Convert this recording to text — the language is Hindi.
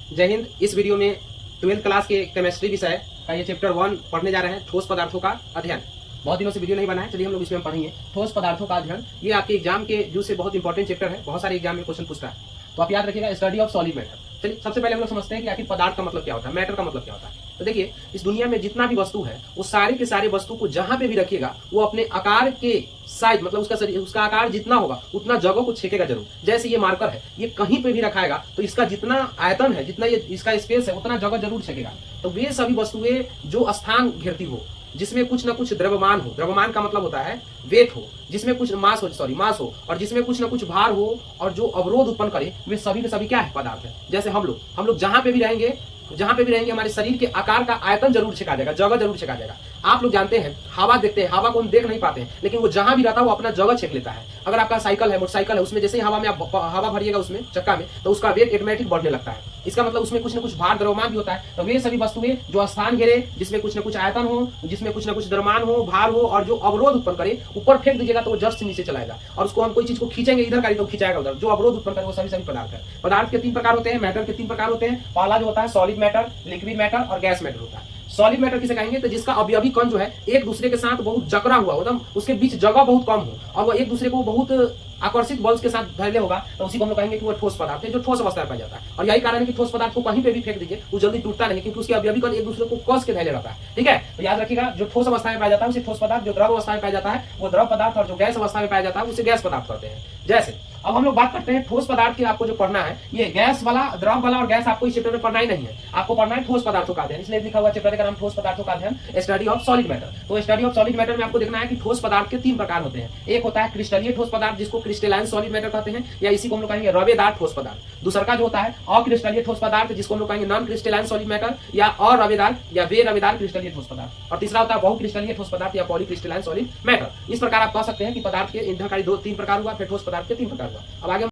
जय हिंद। इस वीडियो में 12th क्लास के केमिस्ट्री विषय का ये चैप्टर 1 पढ़ने जा रहे हैं, ठोस पदार्थों का अध्ययन। बहुत दिनों से वीडियो नहीं बना है, चलिए हम लोग इसमें पढ़ेंगे ठोस पदार्थों का अध्ययन। ये आपके एग्जाम के व्यू से बहुत इंपॉर्टेंट चैप्टर है, बहुत सारे एग्जाम में क्वेश्चन पूछता है, तो आप याद रखिएगा, स्टडी ऑफ सॉलिड मैटर। चलिए सबसे पहले हम लोग समझते हैं कि आखिर पदार्थ का मतलब क्या होता है, मैटर का मतलब क्या होता है। तो देखिए, इस दुनिया में जितना भी वस्तु है वो सारे के सारे वस्तु को जहां पे भी रखिएगा वो अपने आकार के साइज, मतलब उसका आकार जितना होगा उतना जगह को छेकेगा जरूर। जैसे ये मार्कर है, ये कहीं पे भी रखाएगा तो इसका जितना आयतन है, जितना ये इसका स्पेस है, उतना जगह जरूर छेकेगा। तो वे सभी वस्तुएं जो स्थान घेरती हो, जिसमें कुछ ना कुछ द्रव्यमान हो, द्रव्यमान का मतलब होता है वेट हो, जिसमें कुछ मास हो, और जिसमें कुछ ना कुछ भार हो और जो अवरोध उत्पन्न करे, वे सभी के सभी क्या है, पदार्थ है। जैसे हम लोग जहां पे भी रहेंगे हमारे शरीर के आकार का आयतन जरूर छेका जाएगा, जगह जरूर छेका जाएगा। आप लोग जानते हैं, हवा देखते हैं, हवा को हम देख नहीं पाते हैं, लेकिन वो जहां भी रहता है वो अपना जगह छेक लेता है। अगर आपका साइकिल है, मोटरसाइकिल है, उसमें जैसे ही हवा में आप हवा भरिएगा उसमें चक्का में, तो उसका वेट ऑटोमेटिक बढ़ने लगता है। इसका मतलब उसमें कुछ ना कुछ भार द्रव्यमान भी होता है। तो वे सभी वस्तुएं जो स्थान घेरे, जिसमें कुछ ना कुछ आयतन हो, जिसमें कुछ ना कुछ द्रव्यमान हो, भार हो और जो अवरोध उत्पन्न करे, ऊपर फेंक दीजिएगा तो वो जस्ट नीचे चलाएगा। और उसको हम कोई चीज को खींचेंगे इधर का तो खिंचाएगा उधर, जो अवरोध उत्पन्न करे वो सभी पदार्थ है। पदार्थ के 3 प्रकार होते हैं, मैटर के 3 प्रकार होते हैं। पहला जो होता है सॉलिड मैटर, लिक्विड मैटर और गैस मैटर होता है। सॉलिड मैटर किसे कहेंगे, तो जिसका अवयवी कण जो है एक दूसरे के साथ बहुत जकड़ा हुआ, मतलब उसके बीच जगह बहुत कम हो और वो एक दूसरे को बहुत आकर्षित बल्स के साथ धैर्य होगा, तो उसी को हम लोग कहेंगे कि वो ठोस पदार्थ है, जो ठोस अवस्था में पाया जाता है। और यही कारण है कि ठोस पदार्थ को कहीं पे भी फेंक दीजिए वो जल्दी टूटता नहीं, क्योंकि उसके अवयवी कण एक दूसरे को कस के धैर्य रहता है। ठीक है, तो याद रखिएगा, जो ठोस अवस्था में पाया जाता है उसे ठोस पदार्थ, जो द्रव अवस्था में पाया जाता है वो द्रव पदार्थ, और जो गैस अवस्था में पाया जाता है उसे गैस पदार्थ कहते हैं। जैसे अब हम लोग बात करते हैं ठोस पदार्थ की। आपको जो पढ़ना है ये गैस वाला, द्रव वाला और गैस आपको इस चैप्टर में पढ़ना ही नहीं है, आपको पढ़ना है ठोस पदार्थों का अध्ययन। इसलिए लिखा हुआ चैप्टर का नाम ठोस पदार्थों का अध्ययन, स्टडी ऑफ सॉलिड मैटर। तो स्टडी ऑफ सॉलिड मैटर में आपको देखना है कि ठोस पदार्थ के 3 प्रकार होते हैं। एक होता है क्रिस्टलीय ठोस पदार्थ, जिसको क्रिस्टलाइन सॉलिड मैटर कहते हैं, या इसी को हम लोग कहेंगे रवेदार ठोस पदार्थ। दूसरा का जो होता है अक्रिस्टलीय ठोस पदार्थ, जिसको हम लोग कहेंगे नॉन क्रिस्टलाइन सॉलिड मैटर या अरवेदार या वे रवेदार क्रिस्टलीय ठोस पदार्थ। और तीसरा होता है बहुक्रिस्टलीय ठोस पदार्थ या पॉलीक्रिस्टलाइन सॉलिड मैटर। इस प्रकार आप कह सकते हैं कि पदार्थ के ईंधनकारी 3 प्रकार हुआ, फिर ठोस पदार्थ के 3 प्रकार हुआ। अब आगे